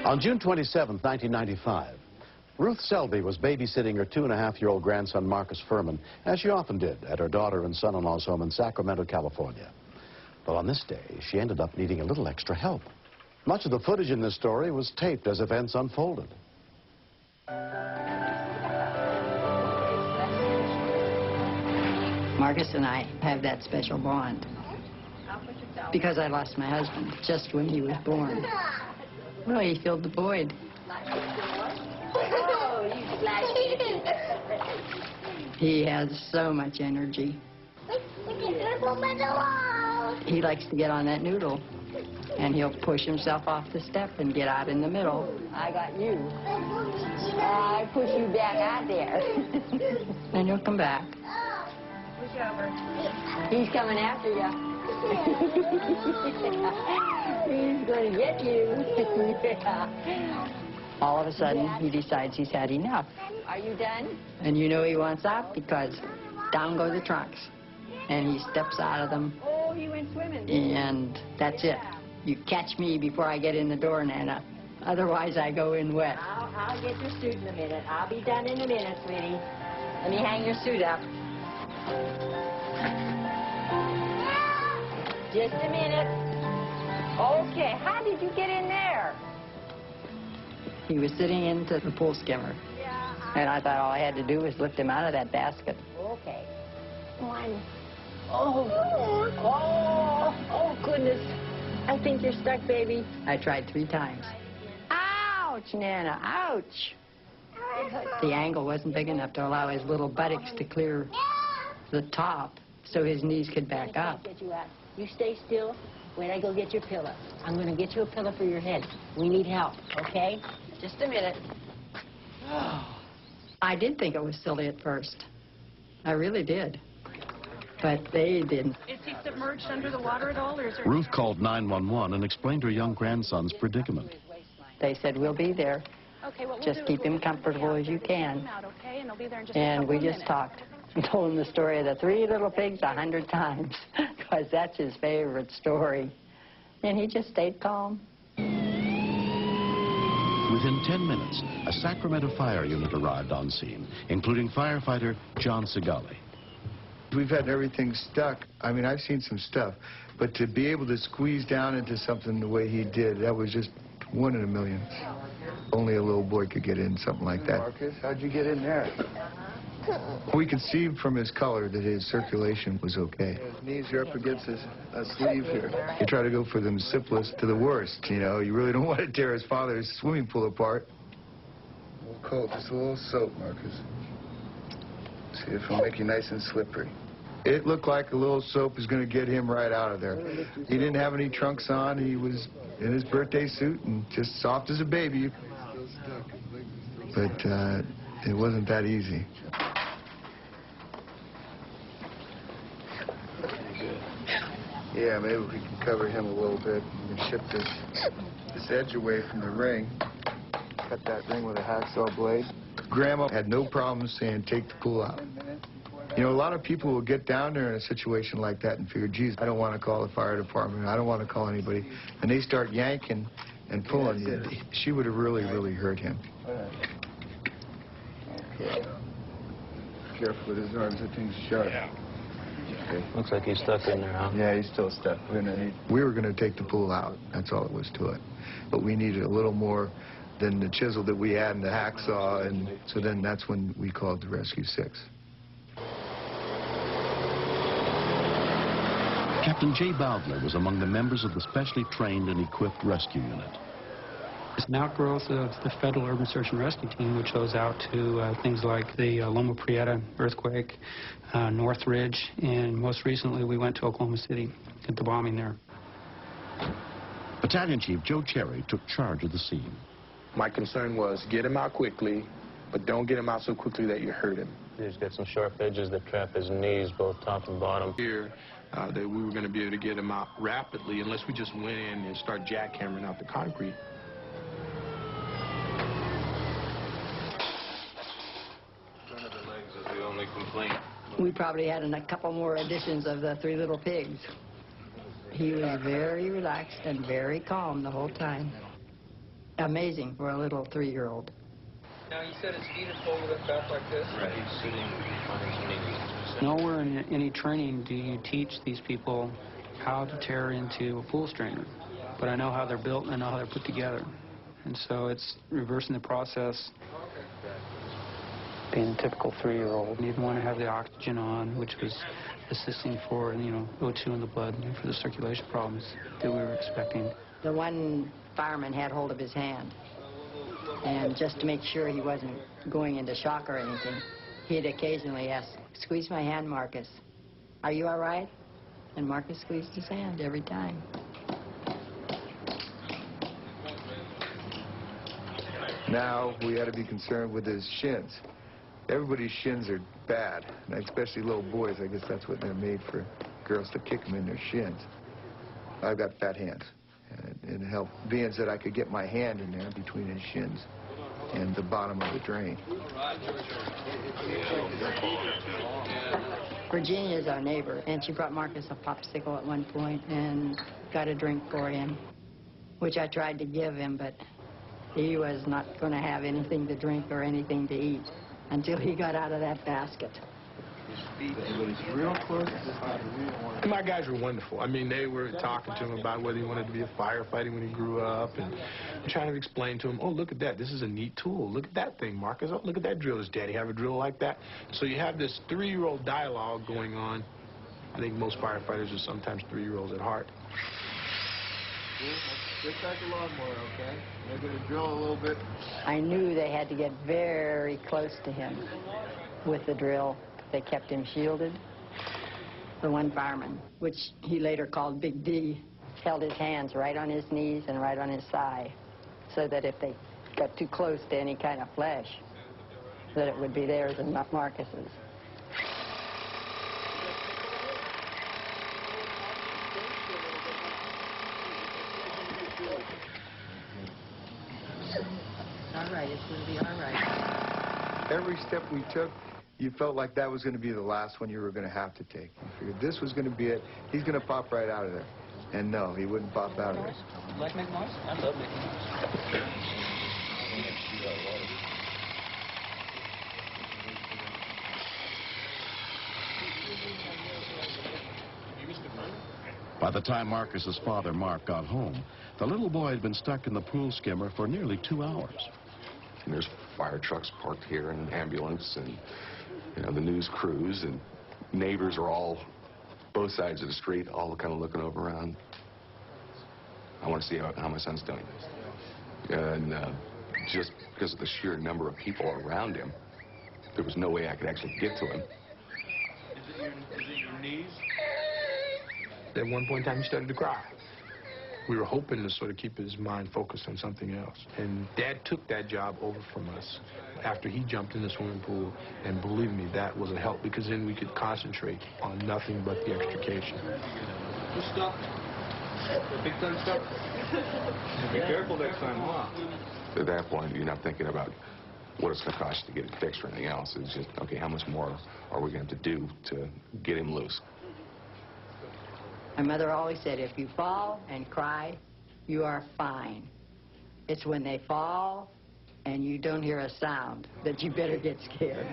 On June 27, 1995, Ruth Selby was babysitting her 2.5-year-old grandson, Marcus Furman, as she often did at her daughter and son-in-law's home in Sacramento, California. But on this day, she ended up needing a little extra help. Much of the footage in this story was taped as events unfolded. Marcus and I have that special bond because I lost my husband just when he was born. Well, he filled the void. He has so much energy. He likes to get on that noodle, and he'll push himself off the step and get out in the middle. I got you. I push you back out there. And he'll come back. He's coming after you. He's going to get you. All of a sudden, he decides he's had enough. Are you done? And you know he wants out because down go the trunks. And he steps out of them. Oh, he went swimming. And that's it. You catch me before I get in the door, Nana. Otherwise, I go in wet. I'll get your suit in a minute. I'll be done in a minute, sweetie. Let me hang your suit up. Just a minute. Okay, how did you get in there? He was sitting into the pool skimmer. And I thought all I had to do was lift him out of that basket. Okay. One. Oh, goodness. I think you're stuck, baby. I tried 3 times. Ouch, Nana, ouch. The angle wasn't big enough to allow his little buttocks to clear the top so his knees could back up. You stay still. Wait, I go get your pillow. I'm going to get you a pillow for your head. We need help, okay? Just a minute. I did think it was silly at first. I really did. But they didn't. Is he submerged under the water at all? Or is there... Ruth called 911 and explained her young grandson's predicament. They said, we'll be there. Okay, what just keep him comfortable as you can. Okay, and they'll be there in just and a we couple of just minutes. talked. I told him the story of the 3 little pigs 100 times, because that's his favorite story. And he just stayed calm. Within 10 minutes, a Sacramento fire unit arrived on scene, including firefighter John Segali. We've had everything stuck. I mean, I've seen some stuff, but to be able to squeeze down into something the way he did, that was just 1 in a million. Only a little boy could get in something like that. Marcus, how'd you get in there? We could see from his color that his circulation was okay. His knees are up against a sleeve here. You try to go for the simplest to the worst, you know. You really don't want to tear his father's swimming pool apart. A little cold, just a little soap, Marcus. See if it'll make you nice and slippery. It looked like a little soap was going to get him right out of there. He didn't have any trunks on. He was in his birthday suit and just soft as a baby. But it wasn't that easy. Yeah, maybe we can cover him a little bit and shift this edge away from the ring. Cut that ring with a hacksaw blade. Grandma had no problem saying, take the pool out. You know, a lot of people will get down there in a situation like that and figure, geez, I don't want to call the fire department. I don't want to call anybody. And they start yanking and pulling. She would have really, really hurt him. Okay. Careful with his arms. That thing's sharp. Yeah. Okay. Looks like he's stuck in there, huh? Yeah, he's still stuck. We were going to take the pool out. That's all it was to it. But we needed a little more than the chisel that we had and the hacksaw, and so then that's when we called the Rescue 6. Captain Jay Bowdler was among the members of the specially trained and equipped rescue unit. It's an outgrowth of the Federal Urban Search and Rescue Team, which goes out to things like the Loma Prieta earthquake, Northridge, and most recently we went to Oklahoma City at the bombing there. Battalion Chief Joe Cherry took charge of the scene. My concern was get him out quickly, but don't get him out so quickly that you hurt him. He's got some sharp edges that trap his knees, both top and bottom. Here, that we were going to be able to get him out rapidly unless we just went in and start jackhammering out the concrete. One of the legs is the only complaint. We probably had a couple more editions of the 3 Little Pigs. He was very relaxed and very calm the whole time. amazing for a little 3-year-old. Now, you said his feet are folded up back like this? Right, he's sitting on his knees. Nowhere in any training do you teach these people how to tear into a pool strainer. But I know how they're built and I know how they're put together. And so it's reversing the process. Being a typical 3-year-old, you didn't want to have the oxygen on, which was assisting for, O2 in the blood and for the circulation problems that we were expecting. The one fireman had hold of his hand, and just to make sure he wasn't going into shock or anything, he'd occasionally ask, "Squeeze my hand, Marcus. Are you all right?" And Marcus squeezed his hand every time. Now we got to be concerned with his shins. Everybody's shins are bad, and especially little boys. I guess that's what they're made for, girls to kick them in their shins. I've got fat hands, and it helped being that I could get my hand in there between his shins and the bottom of the drain. Virginia's our neighbor, and she brought Marcus a popsicle at one point and got a drink for him, which I tried to give him, but he was not going to have anything to drink or anything to eat until he got out of that basket. My guys were wonderful. I mean, they were talking to him about whether he wanted to be a firefighter when he grew up, and trying to explain to him, "Oh, look at that. This is a neat tool. Look at that thing, Marcus. Oh, look at that drill. Does Daddy have a drill like that?" So you have this 3-year-old dialogue going on. I think most firefighters are sometimes 3-year-olds at heart. Get back the lawnmower, okay? They're going to drill a little bit. I knew they had to get very close to him with the drill. They kept him shielded. The one fireman, which he later called Big D, held his hands right on his knees and right on his thigh, so that if they got too close to any kind of flesh, that it would be theirs and not Marcus's. All right, it's going to be all right. Every step we took, you felt like that was going to be the last one you were going to have to take. You figured this was going to be it. He's going to pop right out of there. And no, he wouldn't pop out of there. You like making noise? I love making noise. By the time Marcus's father, Mark, got home, the little boy had been stuck in the pool skimmer for nearly 2 hours. And there's fire trucks parked here and an ambulance and, the news crews and neighbors are all, both sides of the street, all kind of looking over around. I want to see how my son's doing. And just because of the sheer number of people around him, there was no way I could actually get to him. Is it your knees? At one point in time, he started to cry. We were hoping to sort of keep his mind focused on something else. And Dad took that job over from us after he jumped in the swimming pool. And believe me, that was a help, because then we could concentrate on nothing but the extrication. Good stuff. The big time stuff. Be careful next time, huh? At that point, you're not thinking about what it's going to cost you to get it fixed or anything else. It's just, okay, how much more are we going to have to do to get him loose? My mother always said, if you fall and cry, you are fine. It's when they fall and you don't hear a sound that you better get scared.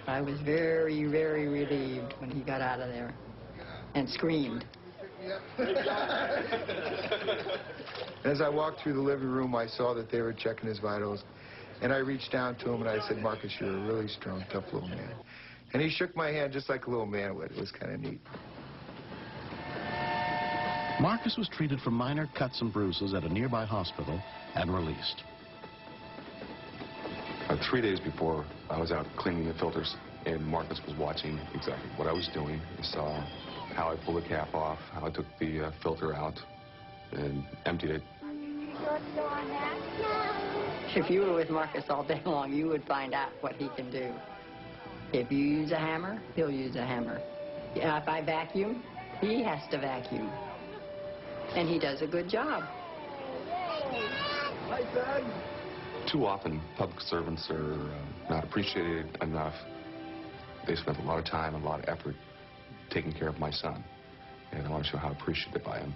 I was very, very relieved when he got out of there and screamed. As I walked through the living room, I saw that they were checking his vitals. And I reached down to him and I said, "Marcus, you're a really strong, tough little man." And he shook my hand just like a little man would. It was kind of neat. Marcus was treated for minor cuts and bruises at a nearby hospital and released. 3 days before, I was out cleaning the filters, and Marcus was watching exactly what I was doing. He saw how I pulled the cap off, how I took the filter out and emptied it. If you were with Marcus all day long, you would find out what he can do. If you use a hammer, he'll use a hammer. If I vacuum, he has to vacuum. And he does a good job. Hi, son. Too often, public servants are not appreciated enough. They spent a lot of time and a lot of effort taking care of my son, and I want to show how appreciative I am.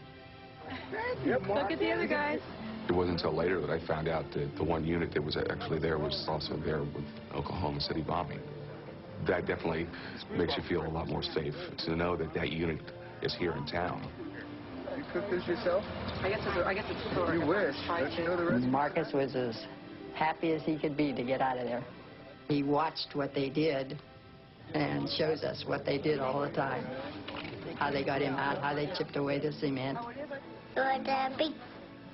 Look at the other guys. It wasn't until later that I found out that the one unit that was actually there was also there with Oklahoma City bombing. That definitely makes you feel a lot more safe to know that that unit is here in town. You cook this yourself? I guess it's sort You wish. Don't you know the recipe? Marcus was as happy as he could be to get out of there. He watched what they did and shows us what they did all the time. How they got him out, how they chipped away the cement. With a big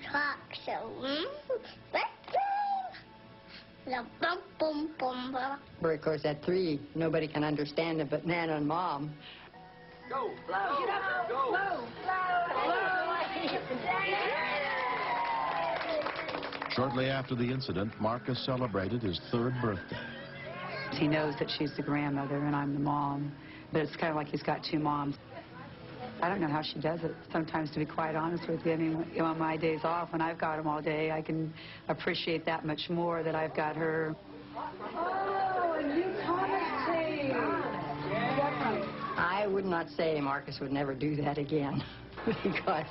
truck, so boom, boom, boom, boom. But of course, at 3, nobody can understand it but Nana and Mom. Go. Flow. Get up. Go. Flow. Shortly after the incident, Marcus celebrated his 3rd birthday. He knows that she's the grandmother and I'm the mom, but it's kind of like he's got 2 moms. I don't know how she does it sometimes, to be quite honest with you. I mean, on my days off, when I've got them all day, I can appreciate that much more that I've got her. Oh, a new comic tape. I would not say Marcus would never do that again because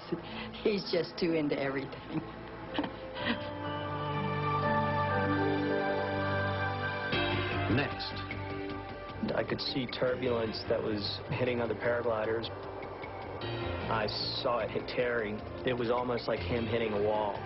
he's just too into everything. Next. I could see turbulence that was hitting other paragliders. I saw it hit Terry. It was almost like him hitting a wall.